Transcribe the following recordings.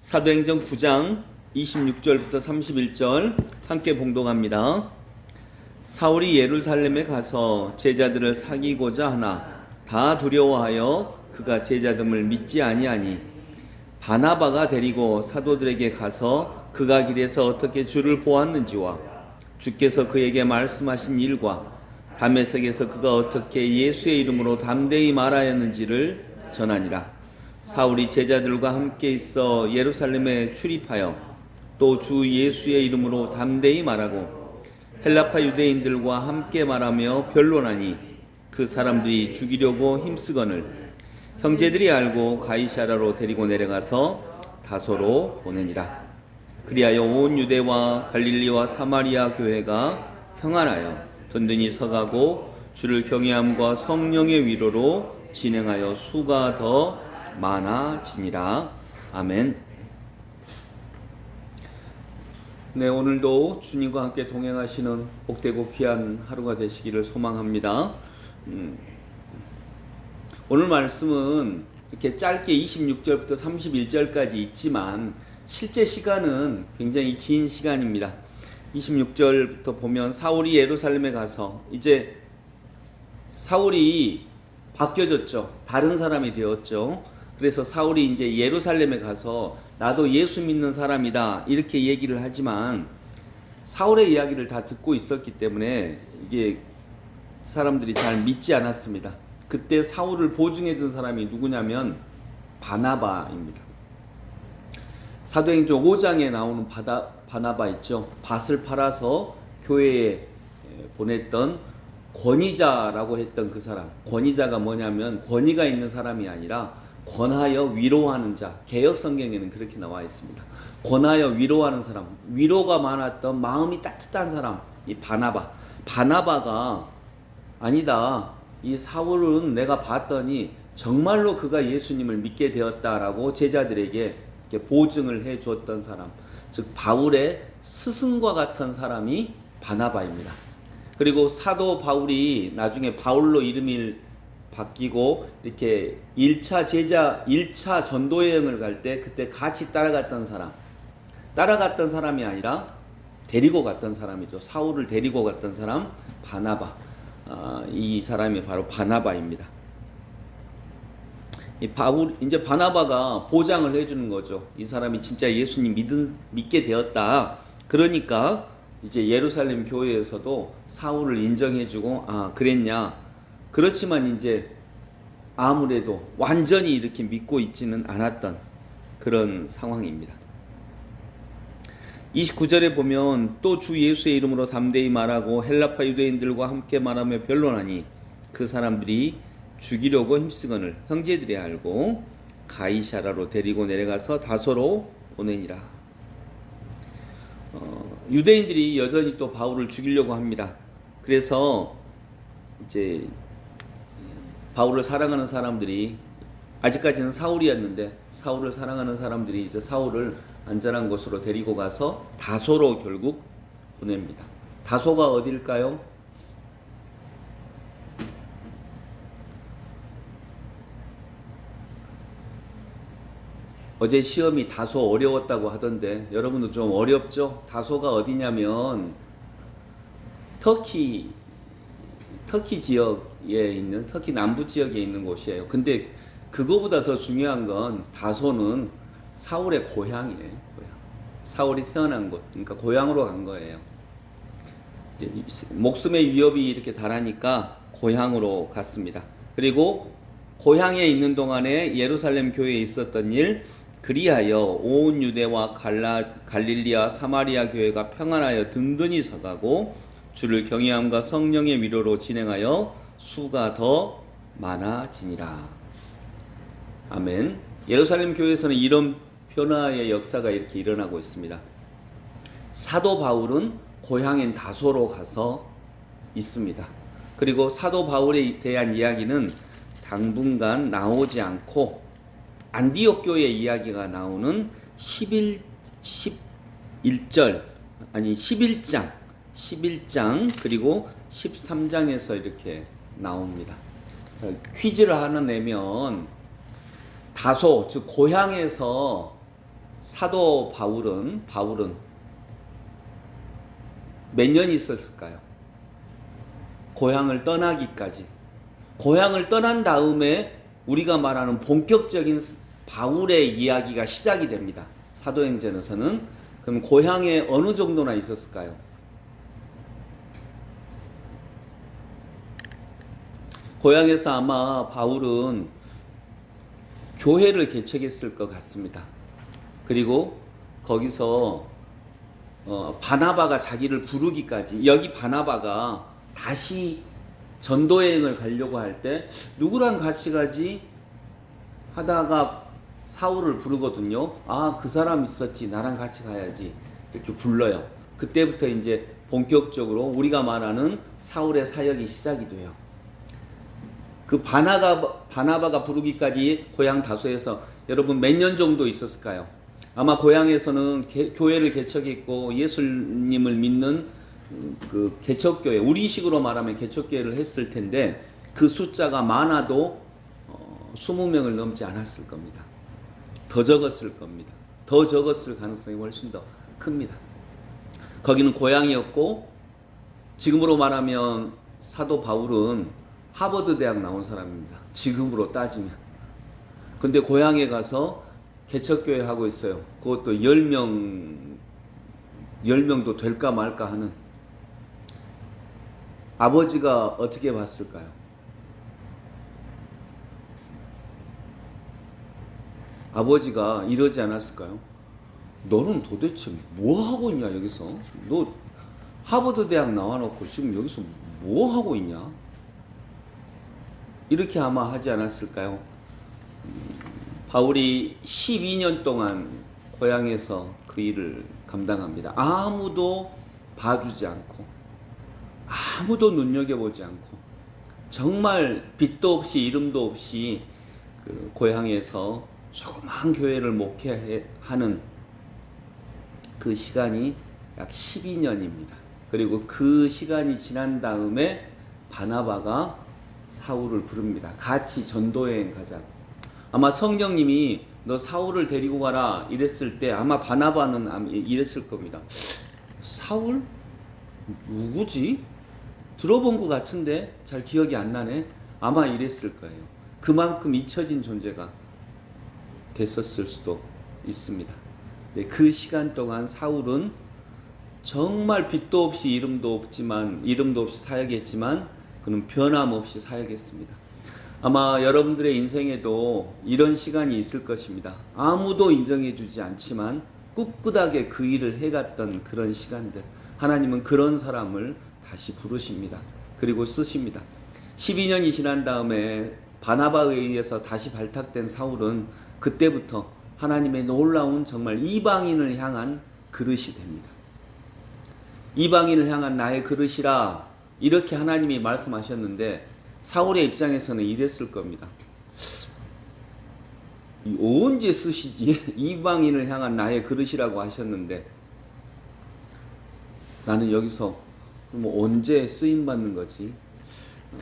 사도행전 9장 26절부터 31절 함께 봉독합니다. 사울이 예루살렘에 가서 제자들을 사귀고자 하나 다 두려워하여 그가 제자됨을 믿지 아니하니 바나바가 데리고 사도들에게 가서 그가 길에서 어떻게 주를 보았는지와 주께서 그에게 말씀하신 일과 다메섹에서 그가 어떻게 예수의 이름으로 담대히 말하였는지를 전하니라. 사울이 제자들과 함께 있어 예루살렘에 출입하여 또 주 예수의 이름으로 담대히 말하고 헬라파 유대인들과 함께 말하며 변론하니 그 사람들이 죽이려고 힘쓰거늘 형제들이 알고 가이사라로 데리고 내려가서 다소로 보내니라. 그리하여 온 유대와 갈릴리와 사마리아 교회가 평안하여 든든히 서가고 주를 경외함과 성령의 위로로 진행하여 수가 더 많아지니라. 아멘. 네, 오늘도 주님과 함께 동행하시는 복되고 귀한 하루가 되시기를 소망합니다. 오늘 말씀은 이렇게 짧게 26절부터 31절까지 있지만 실제 시간은 굉장히 긴 시간입니다. 26절부터 보면 사울이 예루살렘에 가서 이제 사울이 바뀌어졌죠. 다른 사람이 되었죠. 그래서 사울이 이제 예루살렘에 가서 나도 예수 믿는 사람이다 이렇게 얘기를 하지만 사울의 이야기를 다 듣고 있었기 때문에 이게 사람들이 잘 믿지 않았습니다. 그때 사울을 보증해 준 사람이 누구냐면 바나바입니다. 사도행전 5장에 나오는 바나바 있죠. 밭을 팔아서 교회에 보냈던 권위자라고 했던 그 사람. 권위자가 뭐냐면 권위가 있는 사람이 아니라 권하여 위로하는 자. 개역 성경에는 그렇게 나와 있습니다. 권하여 위로하는 사람, 위로가 많았던 마음이 따뜻한 사람, 이 바나바. 바나바가 아니다, 이 사울은 내가 봤더니 정말로 그가 예수님을 믿게 되었다라고 제자들에게 이렇게 보증을 해 주었던 사람, 즉 바울의 스승과 같은 사람이 바나바입니다. 그리고 사도 바울이 나중에 바울로 이름이 바뀌고 이렇게 1차 전도 여행을 갈 때 그때 같이 따라갔던 사람이 아니라 데리고 갔던 사람이죠. 사울을 데리고 갔던 사람 바나바. 이 사람이 바로 바나바입니다. 이제 바나바가 보장을 해주는 거죠. 이 사람이 진짜 예수님 믿게 되었다. 그러니까 이제 예루살렘 교회에서도 사울을 인정해주고 그랬냐. 그렇지만 이제 아무래도 완전히 이렇게 믿고 있지는 않았던 그런 상황입니다. 29절에 보면 또 주 예수의 이름으로 담대히 말하고 헬라파 유대인들과 함께 말하며 변론하니 그 사람들이 죽이려고 힘쓰거늘 형제들이 알고 가이사라로 데리고 내려가서 다소로 보내니라. 유대인들이 여전히 또 바울을 죽이려고 합니다. 그래서 이제 바울을 사랑하는 사람들이, 아직까지는 사울이었는데 사울을 사랑하는 사람들이 이제 사울을 안전한 곳으로 데리고 가서 다소로 결국 보냅니다. 다소가 어딜까요? 어제 시험이 다소 어려웠다고 하던데 여러분도 좀 어렵죠? 다소가 어디냐면 터키 지역에 있는, 터키 남부 지역에 있는 곳이에요. 근데 그거보다 더 중요한 건 다소는 사울의 고향이에요. 고향. 사울이 태어난 곳, 그러니까 고향으로 간 거예요. 이제 목숨의 위협이 이렇게 달하니까 고향으로 갔습니다. 그리고 고향에 있는 동안에 예루살렘 교회에 있었던 일, 그리하여 온 유대와 갈릴리와 사마리아 교회가 평안하여 든든히 서가고 주를 경외함과 성령의 위로로 진행하여 수가 더 많아지니라. 아멘. 예루살렘 교회에서는 이런 변화의 역사가 이렇게 일어나고 있습니다. 사도 바울은 고향인 다소로 가서 있습니다. 그리고 사도 바울에 대한 이야기는 당분간 나오지 않고 안디옥 교회 이야기가 나오는 11장 그리고 13장에서 이렇게 나옵니다. 퀴즈를 하나 내면 다소, 즉 고향에서 사도 바울은 몇 년 있었을까요? 고향을 떠나기까지. 고향을 떠난 다음에 우리가 말하는 본격적인 바울의 이야기가 시작이 됩니다. 사도행전에서는. 그럼 고향에 어느 정도나 있었을까요? 고향에서 아마 바울은 교회를 개척했을 것 같습니다. 그리고 거기서 바나바가 자기를 부르기까지, 여기 바나바가 다시 전도여행을 가려고 할 때 누구랑 같이 가지 하다가 사울을 부르거든요. 아, 그 사람 있었지, 나랑 같이 가야지, 이렇게 불러요. 그때부터 이제 본격적으로 우리가 말하는 사울의 사역이 시작이 돼요. 그 바나바가 부르기까지 고향 다소에서 여러분 몇 년 정도 있었을까요? 아마 고향에서는 교회를 개척했고 예수님을 믿는 그 개척교회, 우리식으로 말하면 개척교회를 했을 텐데 그 숫자가 많아도 20명을 넘지 않았을 겁니다. 더 적었을 겁니다. 더 적었을 가능성이 훨씬 더 큽니다. 거기는 고향이었고, 지금으로 말하면 사도 바울은 하버드 대학 나온 사람입니다. 지금으로 따지면. 근데 고향에 가서 개척교회 하고 있어요. 그것도 10명도 될까 말까 하는. 아버지가 어떻게 봤을까요? 아버지가 이러지 않았을까요? 너는 도대체 뭐 하고 있냐, 여기서? 너 하버드 대학 나와놓고 지금 여기서 뭐 하고 있냐? 이렇게 아마 하지 않았을까요? 바울이 12년 동안 고향에서 그 일을 감당합니다. 아무도 봐주지 않고, 아무도 눈여겨보지 않고, 정말 빛도 없이 이름도 없이 그 고향에서 조그만 교회를 목회하는 그 시간이 약 12년입니다. 그리고 그 시간이 지난 다음에 바나바가 사울을 부릅니다. 같이 전도여행 가자고. 아마 성령님이 너 사울을 데리고 가라 이랬을 때 아마 바나바는 이랬을 겁니다. 사울? 누구지? 들어본 것 같은데 잘 기억이 안 나네. 아마 이랬을 거예요. 그만큼 잊혀진 존재가 됐었을 수도 있습니다. 네, 그 시간 동안 사울은 정말 빛도 없이 이름도 없이 사역했지만 그는 변함없이 사역했습니다. 아마 여러분들의 인생에도 이런 시간이 있을 것입니다. 아무도 인정해주지 않지만 꿋꿋하게 그 일을 해갔던 그런 시간들. 하나님은 그런 사람을 다시 부르십니다. 그리고 쓰십니다. 12년이 지난 다음에 바나바에 의해서 다시 발탁된 사울은 그때부터 하나님의 놀라운 정말 이방인을 향한 그릇이 됩니다. 이방인을 향한 나의 그릇이라 이렇게 하나님이 말씀하셨는데 사울의 입장에서는 이랬을 겁니다. 언제 쓰시지? 이방인을 향한 나의 그릇이라고 하셨는데 나는 여기서 언제 쓰임받는 거지?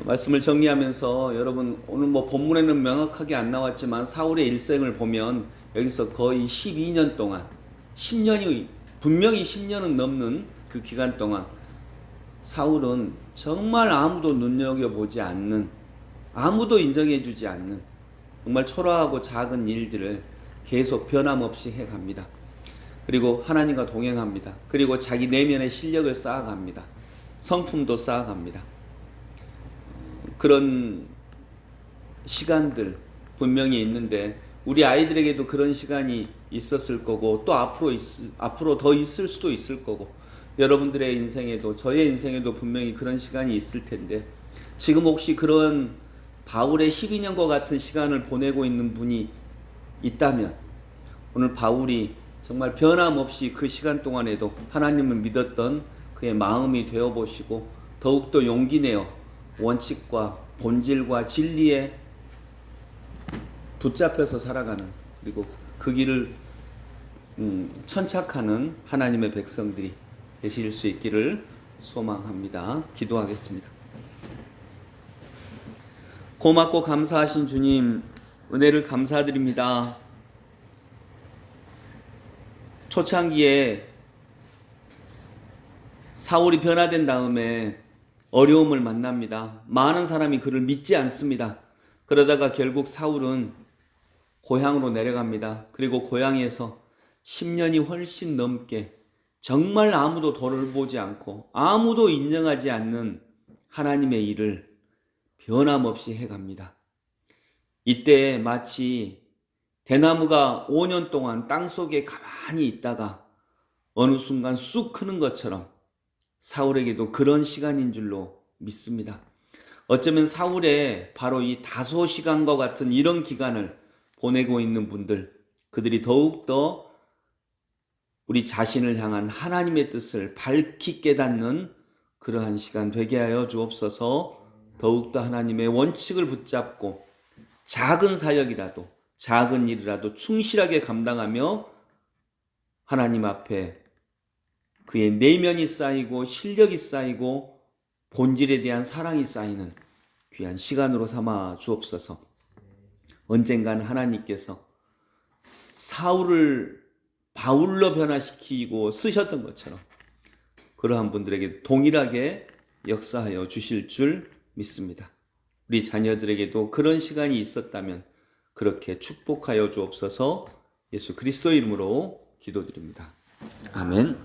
말씀을 정리하면서 여러분 오늘 본문에는 명확하게 안 나왔지만 사울의 일생을 보면 여기서 거의 12년 동안 분명히 10년은 넘는 그 기간 동안 사울은 정말 아무도 눈여겨보지 않는, 아무도 인정해주지 않는 정말 초라하고 작은 일들을 계속 변함없이 해갑니다. 그리고 하나님과 동행합니다. 그리고 자기 내면의 실력을 쌓아갑니다. 성품도 쌓아갑니다. 그런 시간들 분명히 있는데 우리 아이들에게도 그런 시간이 있었을 거고 또 앞으로 더 있을 수도 있을 거고 여러분들의 인생에도 저의 인생에도 분명히 그런 시간이 있을 텐데 지금 혹시 그런 바울의 12년과 같은 시간을 보내고 있는 분이 있다면 오늘 바울이 정말 변함없이 그 시간 동안에도 하나님을 믿었던 그의 마음이 되어보시고 더욱더 용기 내어 원칙과 본질과 진리에 붙잡혀서 살아가는 그리고 그 길을 천착하는 하나님의 백성들이 되실 수 있기를 소망합니다. 기도하겠습니다. 고맙고 감사하신 주님, 은혜를 감사드립니다. 초창기에 사울이 변화된 다음에 어려움을 만납니다. 많은 사람이 그를 믿지 않습니다. 그러다가 결국 사울은 고향으로 내려갑니다. 그리고 고향에서 10년이 훨씬 넘게 정말 아무도 돌보지 않고 아무도 인정하지 않는 하나님의 일을 변함없이 해갑니다. 이때 마치 대나무가 5년 동안 땅속에 가만히 있다가 어느 순간 쑥 크는 것처럼 사울에게도 그런 시간인 줄로 믿습니다. 어쩌면 사울의 바로 이 다소 시간과 같은 이런 기간을 보내고 있는 분들, 그들이 더욱더 우리 자신을 향한 하나님의 뜻을 밝히 깨닫는 그러한 시간 되게 하여 주옵소서. 더욱더 하나님의 원칙을 붙잡고 작은 사역이라도 작은 일이라도 충실하게 감당하며 하나님 앞에 그의 내면이 쌓이고 실력이 쌓이고 본질에 대한 사랑이 쌓이는 귀한 시간으로 삼아 주옵소서. 언젠가는 하나님께서 사울을 바울로 변화시키고 쓰셨던 것처럼 그러한 분들에게 동일하게 역사하여 주실 줄 믿습니다. 우리 자녀들에게도 그런 시간이 있었다면 그렇게 축복하여 주옵소서. 예수 그리스도 이름으로 기도드립니다. 아멘.